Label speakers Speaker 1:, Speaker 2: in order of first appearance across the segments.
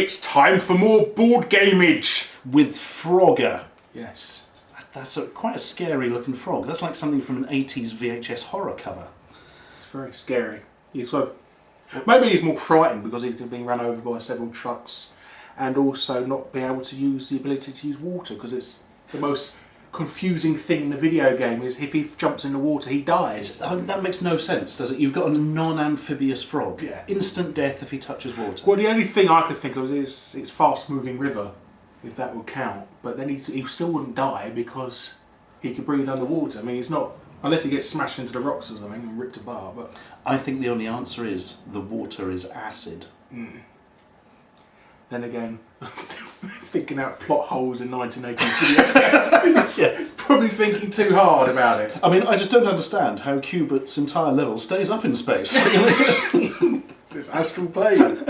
Speaker 1: It's time for more board gameage
Speaker 2: with Frogger.
Speaker 1: Yes.
Speaker 2: That's quite a scary looking frog. That's like something from an 80s VHS horror cover.
Speaker 1: It's very scary. Maybe he's more frightened because he's being run over by several trucks, and also not be able to use the ability to use water, because it's the most confusing thing in the video game is if he jumps in the water he dies.
Speaker 2: That makes no sense, does it? You've got a non-amphibious frog.
Speaker 1: Yeah.
Speaker 2: Instant death if he touches water.
Speaker 1: Well, the only thing I could think of is it's fast-moving river, if that would count. But then he still wouldn't die because he could breathe underwater. I mean, he's not, unless he gets smashed into the rocks or something and ripped apart. But
Speaker 2: I think the only answer is the water is acid.
Speaker 1: Mm. Then again, thinking out plot holes in 1980s video games.
Speaker 2: Yes.
Speaker 1: Probably thinking too hard about it.
Speaker 2: I mean, I just don't understand how Cubert's entire level stays up in space.
Speaker 1: It's astral plane.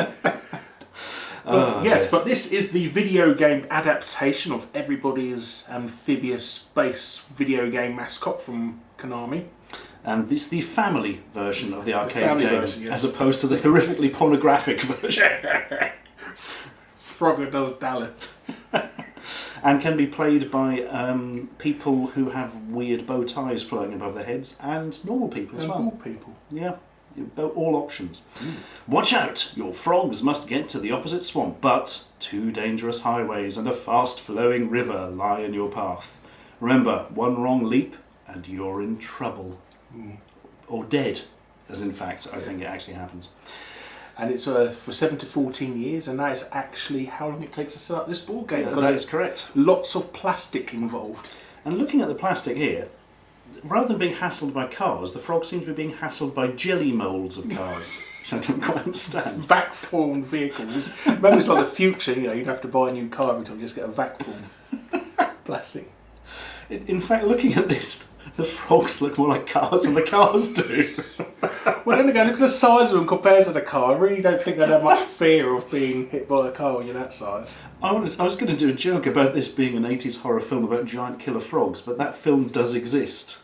Speaker 1: But this is the video game adaptation of everybody's amphibious space video game mascot from Konami.
Speaker 2: And this is the family version of the arcade game,
Speaker 1: version, yes.
Speaker 2: as opposed to the horrifically pornographic version.
Speaker 1: Frogger does Dallas.
Speaker 2: And can be played by people who have weird bow ties floating above their heads, and normal people as well.
Speaker 1: Normal people.
Speaker 2: Yeah, all options. Watch out! Your frogs must get to the opposite swamp, but 2 dangerous highways and a fast-flowing river lie in your path. Remember, 1 wrong leap and you're in trouble. Or dead, as in fact I think it actually happens.
Speaker 1: And it's for 7 to 14 years, and that is actually how long it takes to set up this board game.
Speaker 2: That is correct.
Speaker 1: Lots of plastic involved.
Speaker 2: And looking at the plastic here, rather than being hassled by cars, the frogs seem to be being hassled by jelly moulds of cars, which I don't quite understand.
Speaker 1: Vac-formed vehicles. Maybe it's like the future, you'd have to buy a new car every time you just get a vac-formed plastic.
Speaker 2: In fact, looking at this, the frogs look more like cars than the cars do.
Speaker 1: Well, then again, look at the size of them compared to the car. I really don't think they'd have much fear of being hit by a car when you're that size.
Speaker 2: I was going to do a joke about this being an 80s horror film about giant killer frogs, but that film does exist.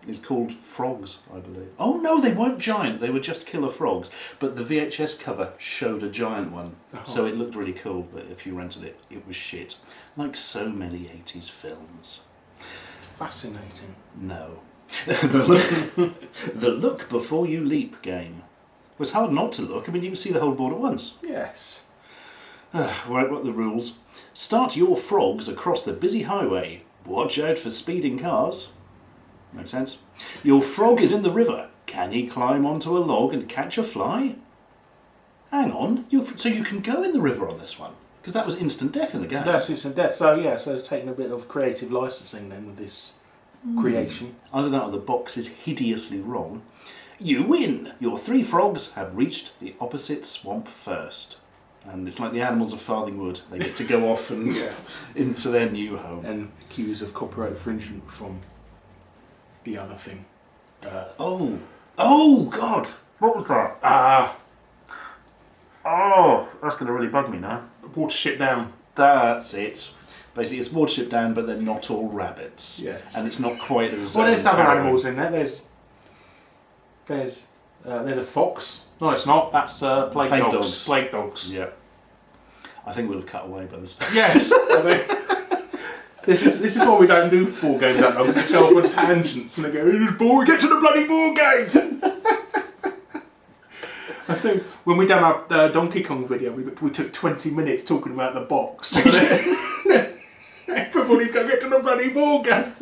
Speaker 2: It's called Frogs, I believe. Oh no, they weren't giant, they were just killer frogs. But the VHS cover showed a giant one, so it looked really cool, but if you rented it, it was shit. Like so many 80s films.
Speaker 1: Fascinating.
Speaker 2: No. The look before you leap game. It was hard not to look. I mean, you can see the whole board at once.
Speaker 1: Yes.
Speaker 2: Right, what are the rules? Start your frogs across the busy highway. Watch out for speeding cars. Makes sense. Your frog is in the river. Can he climb onto a log and catch a fly? Hang on. So you can go in the river on this one? Because that was instant death in the game.
Speaker 1: That's instant death. So yeah, so it's taking a bit of creative licensing then with this creation.
Speaker 2: Either that or the box is hideously wrong. You win! Your 3 frogs have reached the opposite swamp first. And it's like the animals of Farthingwood. They get to go off and into their new home.
Speaker 1: And accused of copyright infringement from the other thing.
Speaker 2: Oh God! What was that? Oh, that's going to really bug me now.
Speaker 1: Watership Down.
Speaker 2: That's it. Basically, it's Watership Down, but they're not all rabbits.
Speaker 1: Yes.
Speaker 2: And it's not quite as...
Speaker 1: Well, there's other animals in there. There's a fox. No, it's not. That's plague dogs. Plague dogs.
Speaker 2: Yeah. I think we'll have cut away by this time.
Speaker 1: Yes. This is why we don't do board games that long. We just go off on tangents and they go, "It's boring. Get to the bloody board game." I think when we done our Donkey Kong video, we took 20 minutes talking about the box. Everybody's going to get to the bloody board game.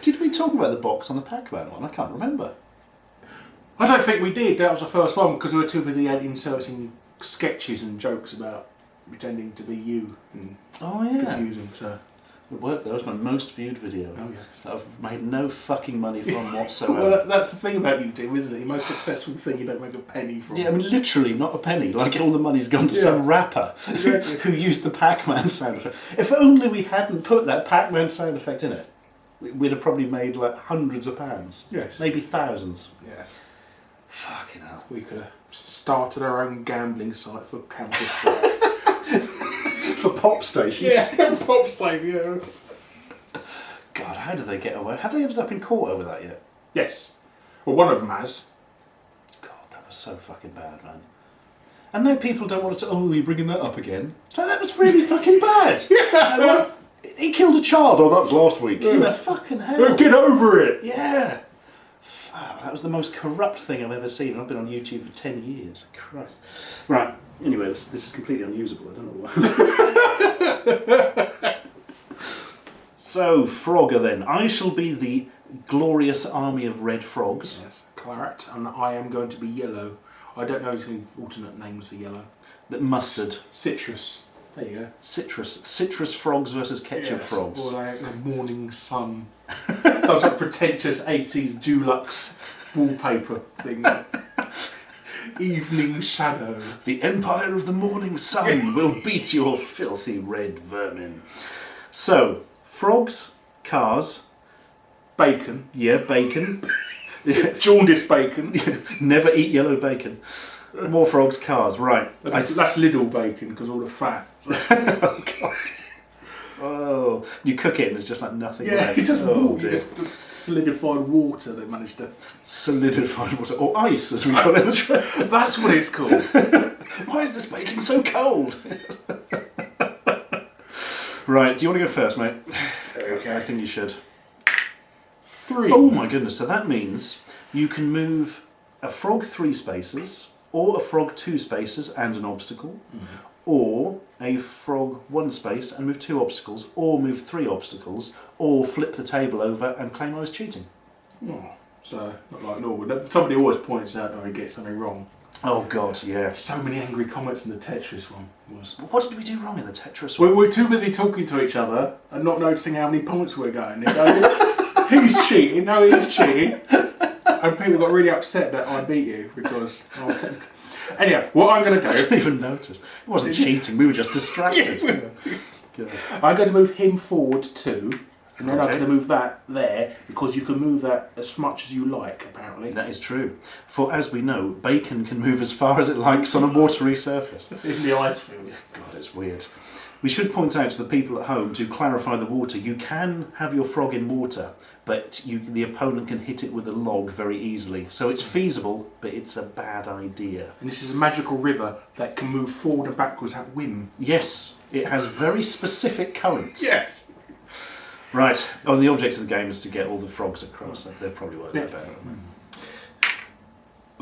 Speaker 2: Did we talk about the box on the Pac-Man one? I can't remember.
Speaker 1: I don't think we did. That was the first one because we were too busy inserting sketches and jokes about pretending to be you and confusing. So
Speaker 2: it worked. That was my most viewed video.
Speaker 1: Oh yes.
Speaker 2: I've made no fucking money from whatsoever.
Speaker 1: Well, that's the thing about YouTube, isn't it? Your most successful thing you don't make a penny from.
Speaker 2: Yeah, I mean literally not a penny. Like all the money's gone to some rapper who used the Pac-Man sound effect. If only we hadn't put that Pac-Man sound effect in it, we'd have probably made like hundreds of pounds.
Speaker 1: Yes.
Speaker 2: Maybe thousands.
Speaker 1: Yes.
Speaker 2: Fucking hell.
Speaker 1: We could have started our own gambling site for Counter-Strike.
Speaker 2: For pop stations.
Speaker 1: Yeah, pop station, yeah.
Speaker 2: God, how did they get away? Have they ended up in court over that yet?
Speaker 1: Yes. Well, one of them has.
Speaker 2: God, that was so fucking bad, man. And now people don't want to. Oh, you're bringing that up again? It's like, that was really fucking bad. Yeah. He killed a child. Oh, that was last week. You know, fucking hell.
Speaker 1: Get over it.
Speaker 2: Yeah. That was the most corrupt thing I've ever seen. I've been on YouTube for 10 years. Christ. Right. Anyway, this is completely unusable. I don't know why. So, Frogger then. I shall be the glorious army of red frogs.
Speaker 1: Yes, claret, and I am going to be yellow. I don't know any alternate names for yellow.
Speaker 2: Mustard.
Speaker 1: Citrus. There you go.
Speaker 2: Citrus frogs versus ketchup frogs.
Speaker 1: Or like the morning sun. Some sort of pretentious 80s Dulux wallpaper thing. Evening shadow.
Speaker 2: The empire of the morning sun will beat your filthy red vermin. So, frogs, cars,
Speaker 1: bacon.
Speaker 2: Yeah, bacon.
Speaker 1: Jaundice bacon.
Speaker 2: Never eat yellow bacon. More frogs, cars, right.
Speaker 1: That's Lidl bacon because all the fat.
Speaker 2: Oh, God. Oh, you cook it and it's just like nothing left.
Speaker 1: You just
Speaker 2: water.
Speaker 1: Just solidified water they managed to...
Speaker 2: Solidified water, or ice as we call it in the trade.
Speaker 1: That's what it's called.
Speaker 2: Why is this bacon so cold? Right, do you want to go first, mate?
Speaker 1: Okay.
Speaker 2: I think you should.
Speaker 1: 3.
Speaker 2: Oh my goodness, so that means you can move a frog 3 spaces, or a frog 2 spaces and an obstacle, or a frog 1 space and move 2 obstacles, or move 3 obstacles, or flip the table over and claim I was cheating.
Speaker 1: Oh, so, not like normal. Somebody always points out or he gets something wrong.
Speaker 2: Oh God, yeah.
Speaker 1: So many angry comments in the Tetris one.
Speaker 2: What did we do wrong in the Tetris one?
Speaker 1: We're too busy talking to each other and not noticing how many points we're going. They go, he's cheating, no he's cheating. And people got really upset that I beat you because... Anyway, what I'm going to do...
Speaker 2: I didn't even notice. It wasn't cheating, we were just distracted.
Speaker 1: I'm going to move him forward 2, and then I'm
Speaker 2: Okay.
Speaker 1: going to move that there, because you can move that as much as you like, apparently.
Speaker 2: That is true. For as we know, bacon can move as far as it likes on a watery surface.
Speaker 1: In the ice field.
Speaker 2: God, it's weird. We should point out to the people at home, to clarify the water, you can have your frog in water, but the opponent can hit it with a log very easily. So it's feasible, but it's a bad idea.
Speaker 1: And this is a magical river that can move forward and backwards at whim.
Speaker 2: Yes, it has very specific currents.
Speaker 1: Yes!
Speaker 2: Right, the object of the game is to get all the frogs across. They probably won't
Speaker 1: Yeah.
Speaker 2: be better.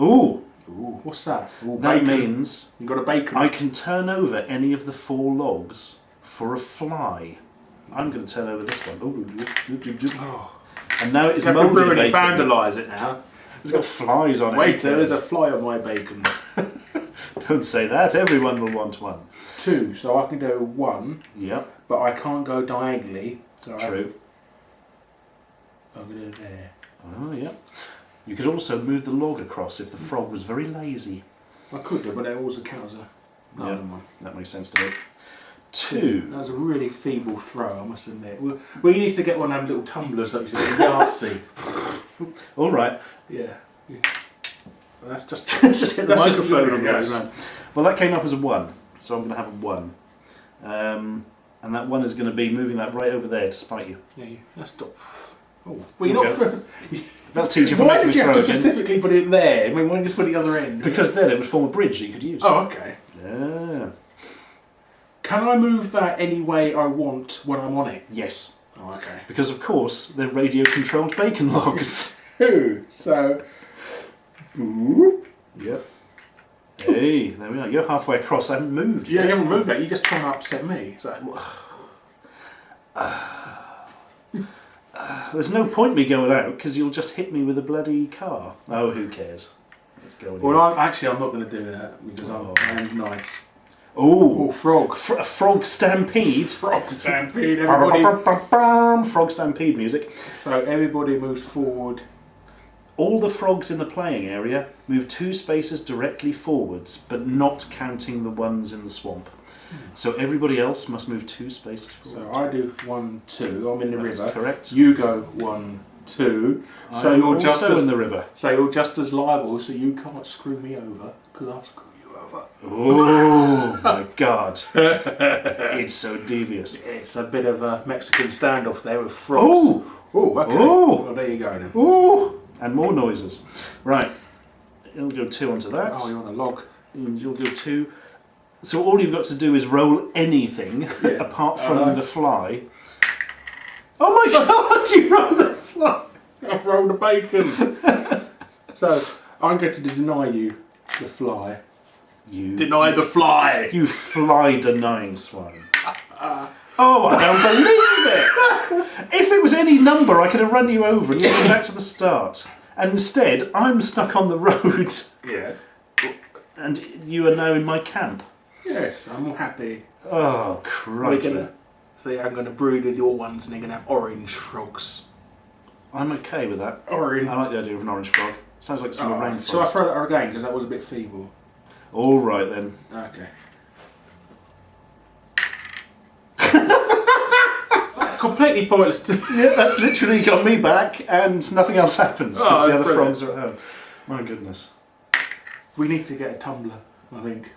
Speaker 2: Ooh!
Speaker 1: Ooh, what's that? Ooh,
Speaker 2: That
Speaker 1: bacon.
Speaker 2: means
Speaker 1: You got a bacon.
Speaker 2: I can turn over any of the 4 logs for a fly. I'm going to turn over this one. Ooh.
Speaker 1: Oh.
Speaker 2: And now it's
Speaker 1: You have to
Speaker 2: mouldy
Speaker 1: ruin it,
Speaker 2: bacon.
Speaker 1: vandalise it now.
Speaker 2: It's got flies on it.
Speaker 1: Wait till there's a fly on my bacon.
Speaker 2: Don't say that. Everyone will want one.
Speaker 1: 2, so I can do 1,
Speaker 2: Yep.
Speaker 1: but I can't go diagonally. So
Speaker 2: True.
Speaker 1: I'm going to do it there.
Speaker 2: Oh, yeah. You could also move the log across if the frog was very lazy.
Speaker 1: I could do, but that also counts as a... No,
Speaker 2: Yeah.
Speaker 1: never mind.
Speaker 2: That makes sense to me. 2.
Speaker 1: That was a really feeble throw, I must admit. We need to get one of them little tumblers like you said, Yahtzee.
Speaker 2: All right.
Speaker 1: Yeah. Well, that's just...
Speaker 2: Just hit the
Speaker 1: That's just
Speaker 2: microphone
Speaker 1: fluid,
Speaker 2: on the way
Speaker 1: yes.
Speaker 2: around. Well, that came up as a 1, so I'm going to have a 1. And that 1 is going to be moving that right over there to spite you.
Speaker 1: Yeah, that's not... Oh, well, you're not...
Speaker 2: That'll teach you for
Speaker 1: Why
Speaker 2: making
Speaker 1: did you
Speaker 2: me
Speaker 1: have
Speaker 2: throw
Speaker 1: to
Speaker 2: again.
Speaker 1: specifically put it there? I mean, why didn't you just put it at the other end?
Speaker 2: Because then it would form a bridge that you could use.
Speaker 1: Oh, okay.
Speaker 2: Yeah.
Speaker 1: Can I move that any way I want when I'm on it?
Speaker 2: Yes.
Speaker 1: Oh, okay.
Speaker 2: Because of course they're radio-controlled bacon logs.
Speaker 1: So... Boop.
Speaker 2: Yep. Hey, there we are. You're halfway across. I haven't moved.
Speaker 1: Yeah, you haven't moved that. You're just trying to upset me. So.
Speaker 2: There's no point me going out because you'll just hit me with a bloody car. Oh, who cares? Let's go.
Speaker 1: Well, I'm not going to do that because I'm nice.
Speaker 2: Oh,
Speaker 1: frog.
Speaker 2: A frog stampede.
Speaker 1: Frog stampede. Everybody.
Speaker 2: Frog stampede music.
Speaker 1: So everybody moves forward.
Speaker 2: All the frogs in the playing area move 2 spaces directly forwards, but not counting the ones in the swamp. So everybody else must move 2 spaces forward.
Speaker 1: So I do 1, 2. I'm in the river.
Speaker 2: Correct.
Speaker 1: You go 1, 2. So
Speaker 2: I'm
Speaker 1: you're just
Speaker 2: also
Speaker 1: as,
Speaker 2: in the river.
Speaker 1: So you're just as liable. So you can't screw me over because I'll screw you over.
Speaker 2: Oh my God! It's so devious.
Speaker 1: It's a bit of a Mexican standoff there with frogs. Oh, okay.
Speaker 2: Oh.
Speaker 1: Well, there you go then.
Speaker 2: Ooh! And more noises. Right. It'll go 2 onto that.
Speaker 1: Oh, you're on a log.
Speaker 2: You'll do 2. So all you've got to do is roll anything apart from the fly. Oh my God! You rolled the fly.
Speaker 1: I've rolled a bacon. So I'm going to deny you the fly.
Speaker 2: You
Speaker 1: deny the fly.
Speaker 2: You fly denying swine. Oh, I don't believe it! If it was any number, I could have run you over and you'd go back to the start. And instead, I'm stuck on the road.
Speaker 1: Yeah.
Speaker 2: And you are now in my camp.
Speaker 1: Yes, I'm all happy.
Speaker 2: Oh, crikey.
Speaker 1: I'm going to brood with your ones and they're going to have orange frogs.
Speaker 2: I'm okay with that.
Speaker 1: Orange.
Speaker 2: I like the idea of an orange frog. Sounds like some rainforest.
Speaker 1: Shall I throw that again because that was a bit feeble?
Speaker 2: All right then.
Speaker 1: Okay. That's completely pointless to me.
Speaker 2: Yeah, that's literally got me back and nothing else happens because the other frogs are at home. My goodness.
Speaker 1: We need to get a tumbler, I think.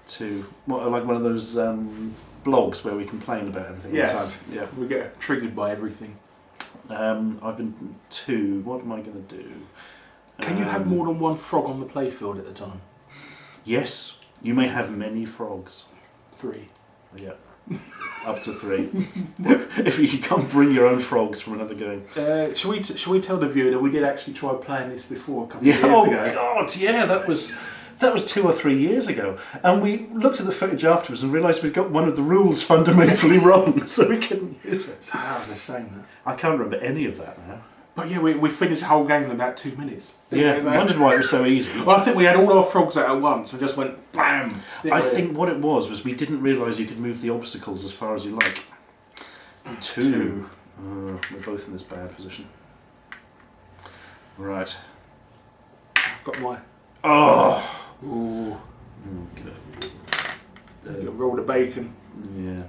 Speaker 2: Like one of those blogs where we complain about everything all the time. Yeah.
Speaker 1: We get triggered by everything.
Speaker 2: I've been 2. What am I going to do?
Speaker 1: Can you have more than one frog on the playfield at the time?
Speaker 2: Yes. You may have many frogs.
Speaker 1: 3.
Speaker 2: Yeah. Up to 3. If you can't bring your own frogs from another game.
Speaker 1: Shall we tell the viewer that we did actually try playing this before a couple of years
Speaker 2: ago?
Speaker 1: Oh
Speaker 2: God, yeah, that was 2 or 3 years ago. And we looked at the footage afterwards and realised we'd got one of the rules fundamentally wrong, so we couldn't use it.
Speaker 1: So that was a shame, that.
Speaker 2: I can't remember any of that now.
Speaker 1: But yeah, we finished the whole game in about 2 minutes.
Speaker 2: Yeah, I wondered why it was so easy.
Speaker 1: Well, I think we had all our frogs out at once and just went BAM!
Speaker 2: I think what it was we didn't realise you could move the obstacles as far as you like. 2. We're both in this bad position. Right.
Speaker 1: I've got my...
Speaker 2: Oh!
Speaker 1: Ooh.
Speaker 2: Good.
Speaker 1: Roll the bacon.
Speaker 2: Yeah.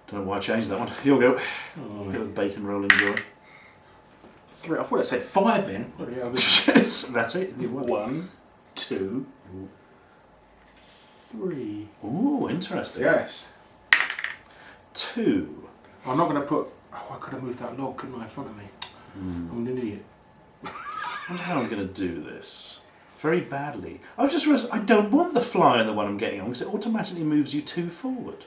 Speaker 2: Don't know why I changed that one. Here we go.
Speaker 1: Oh,
Speaker 2: Bit of bacon rolling joy.
Speaker 1: 3. I thought I said 5 then.
Speaker 2: That's it.
Speaker 1: 1, 2, 3.
Speaker 2: Ooh, interesting.
Speaker 1: Yes.
Speaker 2: 2.
Speaker 1: I'm not going to put... Oh, I could have moved that log, couldn't I, in front of me? I'm an idiot.
Speaker 2: I wonder how I'm going to do this. Very badly. I've just realised I don't want the fly in the one I'm getting on because it automatically moves you 2 forward.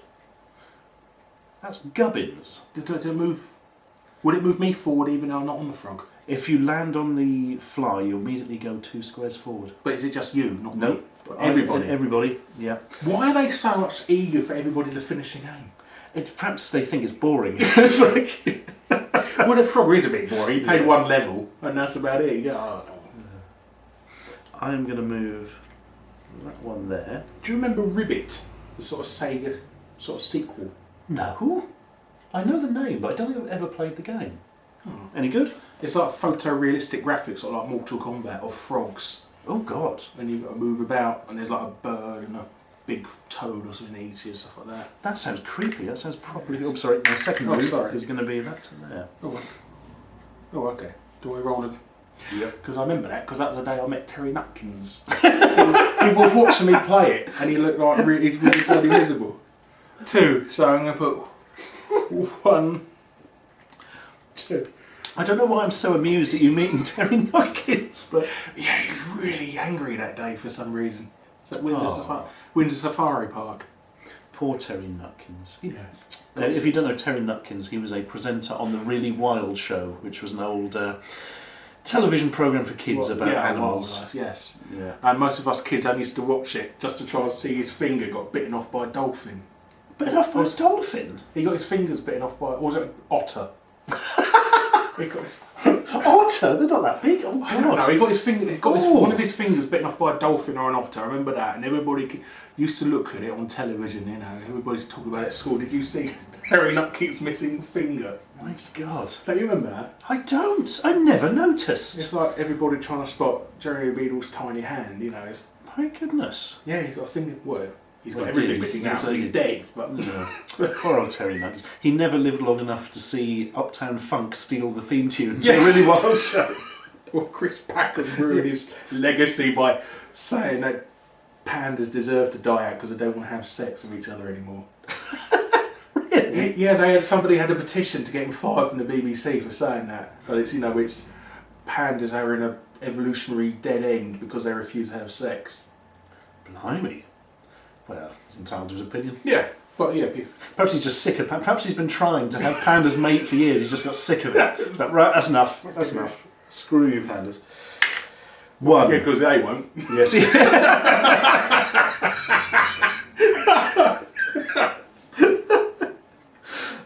Speaker 2: That's gubbins.
Speaker 1: Did it move? Would it move me forward even though I'm not on the frog?
Speaker 2: If you land on the fly, you immediately go 2 squares forward.
Speaker 1: But is it just you, not
Speaker 2: me?
Speaker 1: No, but everybody.
Speaker 2: Everybody, yeah.
Speaker 1: Why are they so much eager for everybody to finish the game?
Speaker 2: Perhaps they think it's boring. It's like...
Speaker 1: Well, the frog is a bit boring. You played one level, and that's about it. You go, oh, no.
Speaker 2: I am going to move that one there.
Speaker 1: Do you remember Ribbit, the sort of Sega sort of sequel?
Speaker 2: No. I know the name, but I don't think I've ever played the game. Oh. Any good?
Speaker 1: It's like photorealistic graphics, sort of like Mortal Kombat, of frogs.
Speaker 2: Oh God.
Speaker 1: And you've got to move about, and there's like a bird and a big toad or something eats you, stuff like that.
Speaker 2: That sounds creepy. That sounds properly... Oh, sorry. My second move is going to be that to there.
Speaker 1: Oh, okay. Do I roll it?
Speaker 2: Yep.
Speaker 1: Because I remember that, because that was the day I met Terry Nutkins. he was watching me play it, and he looked like he's really bloody visible. 2, so I'm going to put 1, 2.
Speaker 2: I don't know why I'm so amused at you meeting Terry Nutkins, but...
Speaker 1: Yeah, he was really angry that day for some reason. It's at Windsor Safari Park.
Speaker 2: Poor Terry Nutkins.
Speaker 1: Yes.
Speaker 2: If you don't know Terry Nutkins, he was a presenter on the Really Wild Show, which was an old television programme for kids about animals.
Speaker 1: Wildlife, yes.
Speaker 2: Yeah.
Speaker 1: And most of us kids only used to watch it just to try and see his finger got bitten off by a dolphin.
Speaker 2: Bitten off by a dolphin?
Speaker 1: He got his fingers bitten off by... Or was it an otter? He got his...
Speaker 2: Otter? They're not that big. Oh, God.
Speaker 1: No, he got his finger. One of his fingers bitten off by a dolphin or an otter. I remember that, and everybody used to look at it on television. You know, everybody's talking about it at school. Did you see Terry Nutkins' missing finger?
Speaker 2: My God.
Speaker 1: Don't you remember that?
Speaker 2: I don't. I never noticed.
Speaker 1: It's like everybody trying to spot Jerry Beadle's tiny hand. You know.
Speaker 2: My goodness.
Speaker 1: Yeah, he's got a finger. Well, he's got everything missing now. So he's dead. But
Speaker 2: no. Poor old Terry Nutkins. He never lived long enough to see Uptown Funk steal the theme tune to a Really Wild Show.
Speaker 1: Well, Chris Packard ruined his legacy by saying that pandas deserve to die out because they don't want to have sex with each other anymore.
Speaker 2: Really?
Speaker 1: Yeah, somebody had a petition to get him fired from the BBC for saying that. But it's, it's pandas are in evolutionary dead end because they refuse to have sex.
Speaker 2: Blimey. Well, he's entitled to his opinion.
Speaker 1: Yeah, but yeah.
Speaker 2: Perhaps he's just sick of Perhaps he's been trying to have pandas mate for years. He's just got sick of it. He's like, right, that's enough. That's enough. Screw you, pandas. One.
Speaker 1: Yeah, because they won't.
Speaker 2: Yes.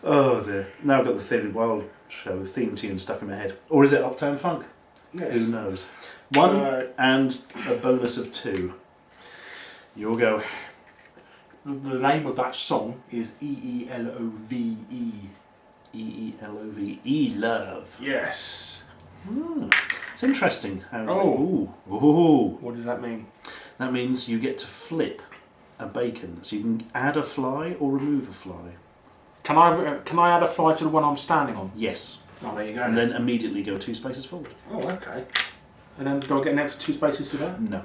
Speaker 2: Oh dear. Now I've got the Thin and Wild show theme tune stuck in my head. Or is it Uptown Funk?
Speaker 1: Yes.
Speaker 2: Who knows? One and a bonus of 2. You'll go.
Speaker 1: The name of that song is E-E-L-O-V-E.
Speaker 2: E-E-L-O-V-E. Love.
Speaker 1: Yes.
Speaker 2: It's interesting. How,
Speaker 1: Oh.
Speaker 2: Ooh.
Speaker 1: What does that mean?
Speaker 2: That means you get to flip a bacon. So you can add a fly or remove a fly.
Speaker 1: Can I add a fly to the one I'm standing on?
Speaker 2: Yes.
Speaker 1: Oh, there you go.
Speaker 2: And then immediately go 2 spaces forward.
Speaker 1: Oh, okay. And then do I get an extra 2 spaces to that?
Speaker 2: No.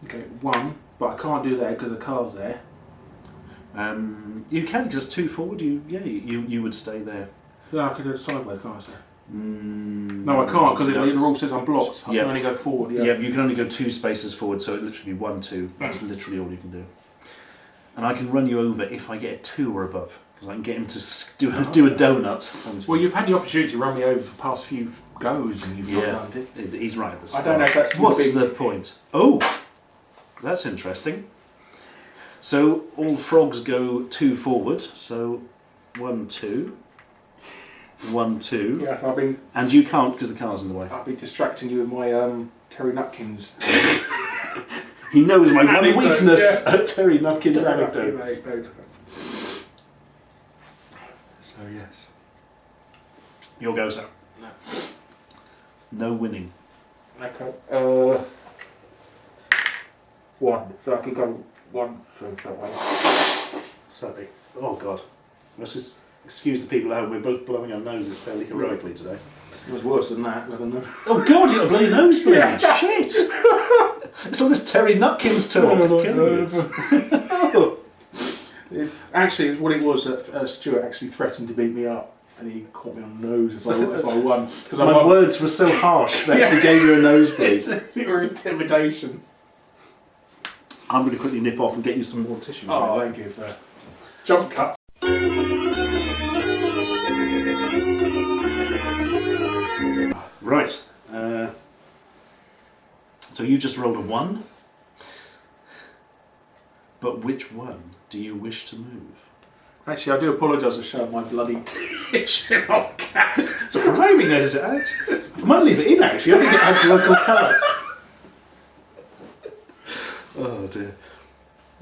Speaker 1: Okay, 1, but I can't do that because the car's there.
Speaker 2: You can, because it's 2 forward. You would stay there.
Speaker 1: Yeah, I can do it sideways, can't I? Sir?
Speaker 2: No,
Speaker 1: I can't because the rule says I'm blocked. I
Speaker 2: Yep.
Speaker 1: can only go forward.
Speaker 2: Yeah, you can only go 2 spaces forward, so it literally 1, 2. That's literally all you can do. And I can run you over if I get a 2 or above, because I can get him to do a donut.
Speaker 1: Well, you've had the opportunity to run me over for the past few goes, and you've not done it.
Speaker 2: He's right at the start.
Speaker 1: I don't know if that's
Speaker 2: What's the point? Oh, that's interesting. So all frogs go 2 forward. So 1, 2. 1, 2.
Speaker 1: Yeah, I've been.
Speaker 2: And you can't because the car's in the way.
Speaker 1: I'll be distracting you with my Terry Nutkins.
Speaker 2: He knows my one
Speaker 1: Anecdote,
Speaker 2: weakness
Speaker 1: yeah.
Speaker 2: at Terry Nutkins anecdotes.
Speaker 1: So yes.
Speaker 2: Your go, sir.
Speaker 1: No.
Speaker 2: No winning.
Speaker 1: Okay. 1. So I can go 1 that way.
Speaker 2: Sorry. Oh God. Let's just excuse the people at home. We're both blowing our noses fairly heroically today.
Speaker 1: It was worse than that.
Speaker 2: Oh God! You got a bloody nosebleed.
Speaker 1: Yeah.
Speaker 2: Shit! It's all this Terry Nutkins talk. It's killing me.
Speaker 1: Actually, what it was that Stuart actually threatened to beat me up, and he caught me on the nose if I won. Because
Speaker 2: My words were so harsh that he gave you a nosebleed.
Speaker 1: Or intimidation.
Speaker 2: I'm going to quickly nip off and get you some more tissue.
Speaker 1: Oh, thank you for jump cut.
Speaker 2: Right. So you just rolled a 1. But which one do you wish to move?
Speaker 1: Actually, I do apologise for showing my bloody tissue on camera.
Speaker 2: So rhyming edit it out. I might leave it in actually. I think it adds local colour. Oh dear.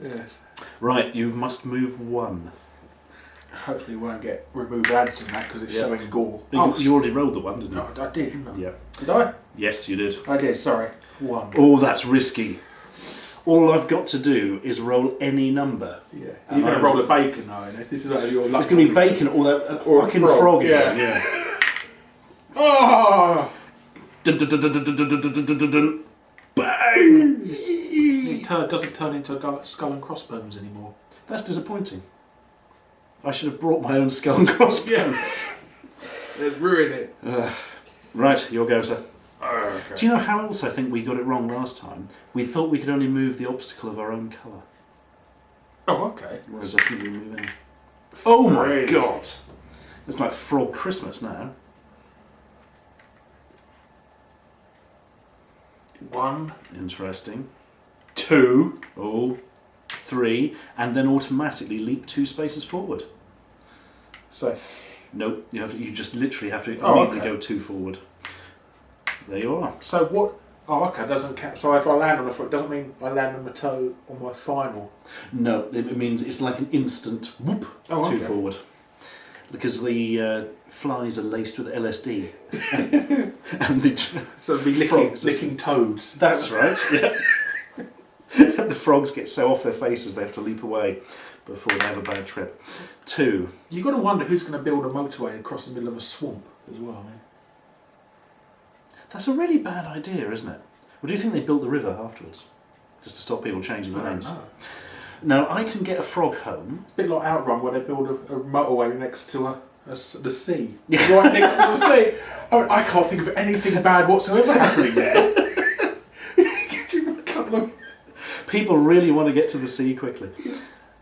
Speaker 1: Yes.
Speaker 2: Right, you must move 1.
Speaker 1: Hopefully, we won't get remove ads in that because it's showing gore.
Speaker 2: You already rolled the 1, didn't you?
Speaker 1: No, I did, didn't I?
Speaker 2: Yeah.
Speaker 1: Did I?
Speaker 2: Yes, you did.
Speaker 1: I did. Sorry. 1.
Speaker 2: Oh, that's risky. All I've got to do is roll any number.
Speaker 1: Yeah. You're going to roll a bacon, though. Isn't it? This is like your luck.
Speaker 2: It's going to be bacon or that
Speaker 1: Or a
Speaker 2: fucking
Speaker 1: frog,
Speaker 2: frog.
Speaker 1: yeah.
Speaker 2: Yeah.
Speaker 1: Oh!
Speaker 2: Dun, dun, dun, dun, dun, dun, dun, dun, dun, dun. Bang!
Speaker 1: It doesn't turn into a skull and crossbones anymore.
Speaker 2: That's disappointing. I should have brought my own skull and crossbones.
Speaker 1: It's ruined it.
Speaker 2: Right, your go, sir.
Speaker 1: Okay.
Speaker 2: Do you know how else I think we got it wrong last time? We thought we could only move the obstacle of our own colour.
Speaker 1: Oh, okay.
Speaker 2: Whereas I think we move any. Oh my
Speaker 1: 3.
Speaker 2: God! It's like Frog Christmas now.
Speaker 1: 1,
Speaker 2: Interesting.
Speaker 1: 2.
Speaker 2: Oh, 3, and then automatically leap 2 spaces forward.
Speaker 1: So,
Speaker 2: Nope, you just literally have to
Speaker 1: Oh,
Speaker 2: immediately
Speaker 1: okay.
Speaker 2: go 2 forward. There you are.
Speaker 1: so what? Oh, okay. Doesn't count. So if I land on the foot, doesn't mean I land on my toe on my final.
Speaker 2: No, it means it's like an instant whoop,
Speaker 1: Oh,
Speaker 2: 2
Speaker 1: okay.
Speaker 2: forward. Because the flies are laced with LSD. and
Speaker 1: So it'd be
Speaker 2: Frogs.
Speaker 1: licking toads.
Speaker 2: That's right, yeah. The frogs get so off their faces they have to leap away before they have a bad trip. 2.
Speaker 1: You've got to wonder who's going to build a motorway across the middle of a swamp as well. Man.
Speaker 2: That's a really bad idea, isn't it? Or do you think they built the river afterwards? Just to stop people changing
Speaker 1: I don't
Speaker 2: lanes?
Speaker 1: know.
Speaker 2: Now, I can get a frog home.
Speaker 1: A bit like Outrun, where they build a motorway next to That's the sea. Right next to the sea. I can't think of anything bad whatsoever happening there.
Speaker 2: People really want to get to the sea quickly.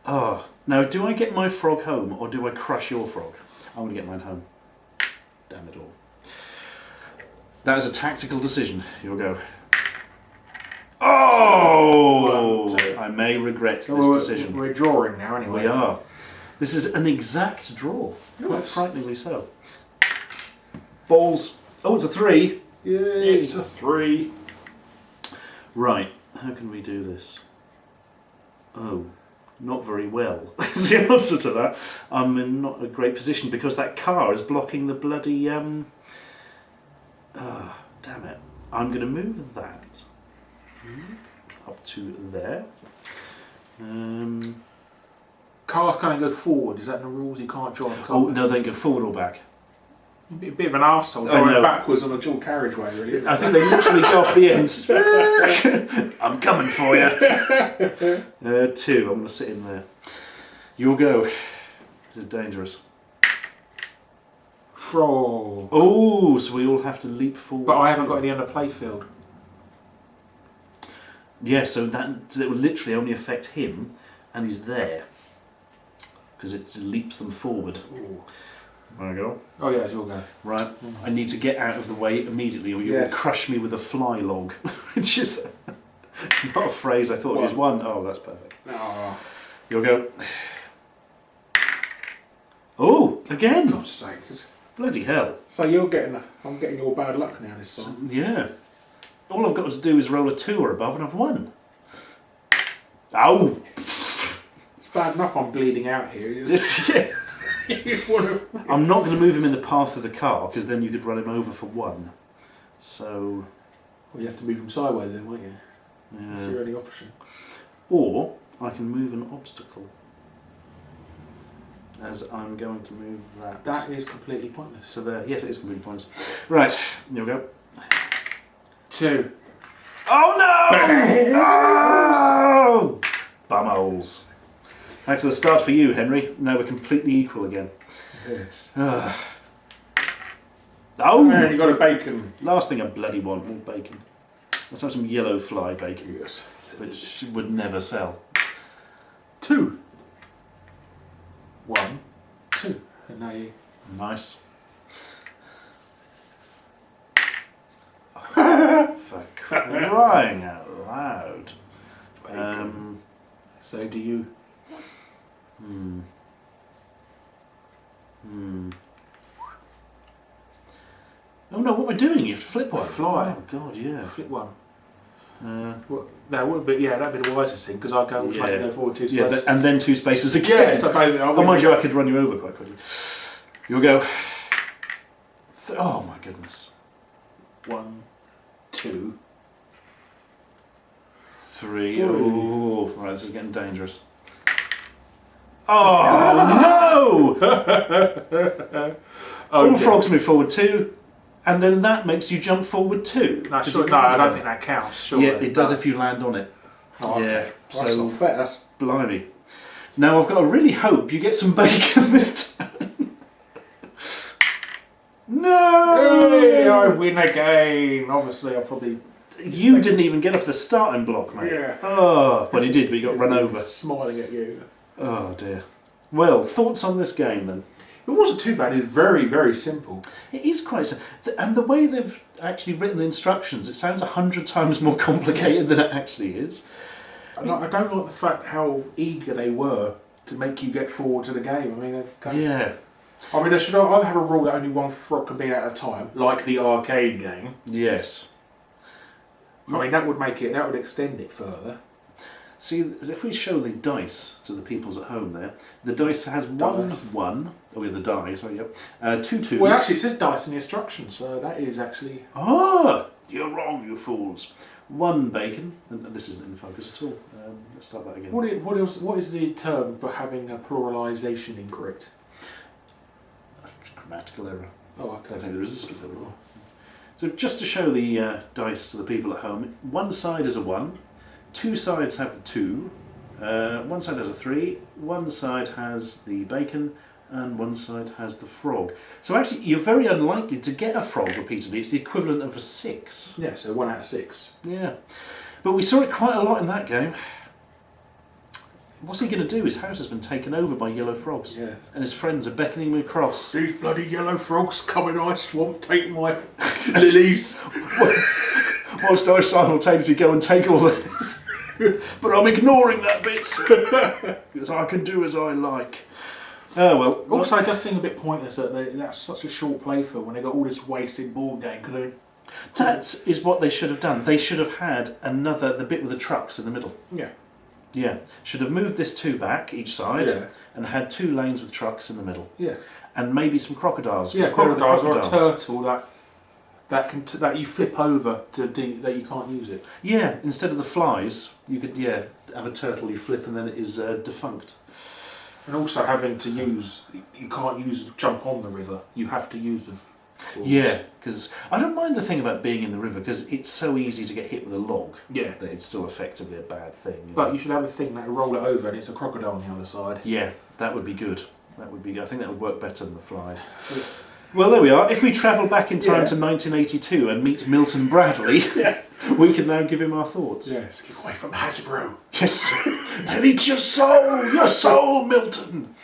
Speaker 2: Oh, now do I get my frog home or do I crush your frog? I'm going to get mine home. Damn it all. That is a tactical decision. You'll go. Oh! I may regret this decision.
Speaker 1: We're drawing now anyway.
Speaker 2: We are. This is an exact draw. Quite
Speaker 1: Yes.
Speaker 2: frighteningly so. Balls. Oh, it's a 3.
Speaker 1: Yay. It's a 3.
Speaker 2: Right. How can we do this? Oh, not very well. Is the answer to that. I'm in not a great position because that car is blocking the bloody... damn it. I'm going to move that up to there.
Speaker 1: Cars can't go forward. Is that in the rules? You can't drive a car.
Speaker 2: Oh, no, they can go forward or back.
Speaker 1: A bit of an arsehole driving backwards on a dual carriageway, really.
Speaker 2: I think they literally go off the ends. I'm coming for you. 2. I'm going to sit in there. You'll go. This is dangerous.
Speaker 1: Frog.
Speaker 2: Oh, so we all have to leap forward.
Speaker 1: But I haven't got any on the playfield.
Speaker 2: Yeah, so that will literally only affect him, and he's there. Because it leaps them forward.
Speaker 1: Ooh.
Speaker 2: There we go.
Speaker 1: Oh yeah, it's your go.
Speaker 2: Right, I need to get out of the way immediately or you will crush me with a fly log. Which is not a phrase I thought it was one. Oh, that's perfect.
Speaker 1: Oh.
Speaker 2: You'll go. Oh, again!
Speaker 1: God's sake.
Speaker 2: Bloody hell.
Speaker 1: So you're getting, I'm getting your bad luck now this time.
Speaker 2: Yeah. All I've got to do is roll a 2 or above and I've won. Ow!
Speaker 1: It's bad enough I'm bleeding out here.
Speaker 2: Yeah. I'm not going to move him in the path of the car because then you could run him over for 1. So...
Speaker 1: Well, you have to move him sideways then, won't you?
Speaker 2: Yeah.
Speaker 1: That's your only option.
Speaker 2: Or I can move an obstacle. As I'm going to move that.
Speaker 1: That is completely pointless.
Speaker 2: To there. Yes, it is completely pointless. Right, here we go.
Speaker 1: 2.
Speaker 2: Oh no! Oh! Bumholes. Back to the start for you, Henry. Now we're completely equal again.
Speaker 1: Yes.
Speaker 2: Oh!
Speaker 1: And you got a bacon.
Speaker 2: Last thing I bloody want, more bacon. Let's have some yellow fly bacon.
Speaker 1: Yes.
Speaker 2: Which would never sell.
Speaker 1: 2. 1, 2. And now you...
Speaker 2: Nice. For crying out loud.
Speaker 1: So do you.
Speaker 2: Oh no, what we're doing? You have to flip one.
Speaker 1: Fly.
Speaker 2: Oh god, yeah.
Speaker 1: Flip one.
Speaker 2: Well,
Speaker 1: that would be, yeah, that'd be the wisest thing because I'd go automatically go forward 2 spaces.
Speaker 2: Yeah, and then 2 spaces again.
Speaker 1: Yeah, so basically
Speaker 2: oh mind you, I could run you over quite quickly. You'll go. Oh my goodness.
Speaker 1: 1, 2,
Speaker 2: 3. Oh, right, this is getting dangerous. Oh no! All frogs move forward 2, and then that makes you jump forward 2.
Speaker 1: No, sure, no, I don't think that counts. Surely.
Speaker 2: Yeah, it does if you land on it.
Speaker 1: Oh, okay.
Speaker 2: Yeah,
Speaker 1: Well,
Speaker 2: so
Speaker 1: that's not fair. That's...
Speaker 2: blimey. Now I've got to really hope you get some bacon this time. No!
Speaker 1: Hey, I win again. Obviously, I'll probably...
Speaker 2: You didn't even get off the starting block, mate.
Speaker 1: Yeah.
Speaker 2: Oh, well, he did, but he got run over.
Speaker 1: Smiling at you.
Speaker 2: Oh dear. Well, thoughts on this game then?
Speaker 1: It wasn't too bad. It was very, very simple.
Speaker 2: It is quite simple. And the way they've actually written the instructions, it sounds 100 times more complicated than it actually is.
Speaker 1: I don't like the fact how eager they were to make you get forward to the game. I mean,
Speaker 2: yeah.
Speaker 1: I mean, they should either have a rule that only one frog can be at a time, like the arcade game.
Speaker 2: Yes.
Speaker 1: I mean, that would make it. That would extend it further.
Speaker 2: See, if we show the dice to the peoples at home there, the dice has 1, 1. Oh, yeah, the die, sorry, yep. 2 2s.
Speaker 1: Well, actually, it says dice in the instructions, so that is actually...
Speaker 2: Ah! You're wrong, you fools. 1 bacon. And this isn't in focus at all. Let's start that again.
Speaker 1: What is the term for having a pluralisation incorrect?
Speaker 2: Grammatical error.
Speaker 1: Oh, okay.
Speaker 2: I think there is a specific one. So just to show the dice to the people at home, one side is a 1, 2 sides have the 2, one side has a 3, one side has the bacon, and one side has the frog. So actually, you're very unlikely to get a frog repeatedly. It's the equivalent of a 6.
Speaker 1: Yeah, so 1 out of 6.
Speaker 2: Yeah. But we saw it quite a lot in that game. What's he going to do? His house has been taken over by yellow frogs.
Speaker 1: Yeah.
Speaker 2: And his friends are beckoning him across.
Speaker 1: These bloody yellow frogs come in my swamp, take my lilies.
Speaker 2: Whilst I simultaneously go and take all this. But I'm ignoring that bit. Because I can do as I like. Oh well.
Speaker 1: Also, it does seem a bit pointless that that's such a short playthrough when they got all this wasted board game. Cause
Speaker 2: that is what they should have done. They should have had the bit with the trucks in the middle.
Speaker 1: Yeah.
Speaker 2: Yeah. Should have moved this 2 back each side,
Speaker 1: Yeah.
Speaker 2: and had 2 lanes with trucks in the middle.
Speaker 1: Yeah.
Speaker 2: And maybe some crocodiles.
Speaker 1: Yeah,
Speaker 2: Where are the
Speaker 1: crocodiles or a turtle that you flip over that you can't use it.
Speaker 2: Yeah, instead of the flies, you could have a turtle you flip and then it is defunct.
Speaker 1: And also having to use, you can't jump on the river. You have to use the.
Speaker 2: Yeah, because I don't mind the thing about being in the river because it's so easy to get hit with a log.
Speaker 1: Yeah.
Speaker 2: That it's still effectively a bad thing.
Speaker 1: But you should have a thing that will roll it over and it's a crocodile on the other side.
Speaker 2: Yeah, that would be good. I think that would work better than the flies. Well, there we are. If we travel back in time to 1982 and meet Milton Bradley, we can now give him our thoughts.
Speaker 1: Yes, get away from Hasbro.
Speaker 2: Yes, they'll eat your soul, Milton.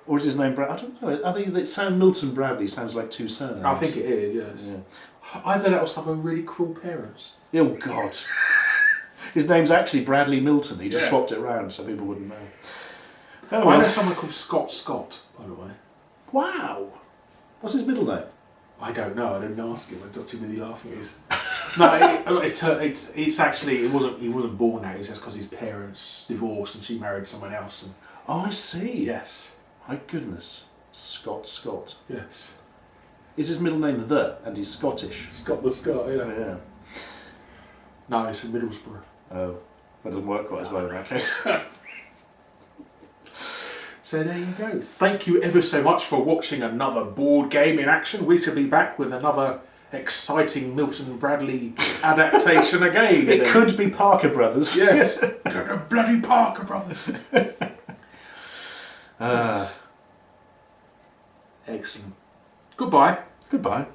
Speaker 2: Or is his name Brad? I don't know. I think that Milton Bradley sounds like 2 surnames.
Speaker 1: I think it is, yes.
Speaker 2: Yeah.
Speaker 1: Either that or some really cruel parents.
Speaker 2: Oh, God. His name's actually Bradley Milton. He just
Speaker 1: Yeah.
Speaker 2: swapped it around so people wouldn't know. Oh,
Speaker 1: I
Speaker 2: well.
Speaker 1: know someone called Scott, by the way.
Speaker 2: Wow. What's his middle name?
Speaker 1: I don't know. I didn't ask him. I was just too busy laughing at his. No, it's actually he wasn't born out. It's just because his parents divorced and she married someone else. And
Speaker 2: Oh, I see.
Speaker 1: yes,
Speaker 2: My goodness. Scott.
Speaker 1: yes,
Speaker 2: Is his middle name The? And he's Scottish.
Speaker 1: Scott the Scott. Yeah.
Speaker 2: Yeah.
Speaker 1: No, it's from Middlesbrough.
Speaker 2: Oh, that doesn't work quite as well in that case.
Speaker 1: So there you go. Thank you ever so much for watching another board game in action. We shall be back with another exciting Milton Bradley adaptation again.
Speaker 2: It could be Parker Brothers.
Speaker 1: Yes. The bloody Parker Brothers. Excellent. Goodbye.
Speaker 2: Goodbye.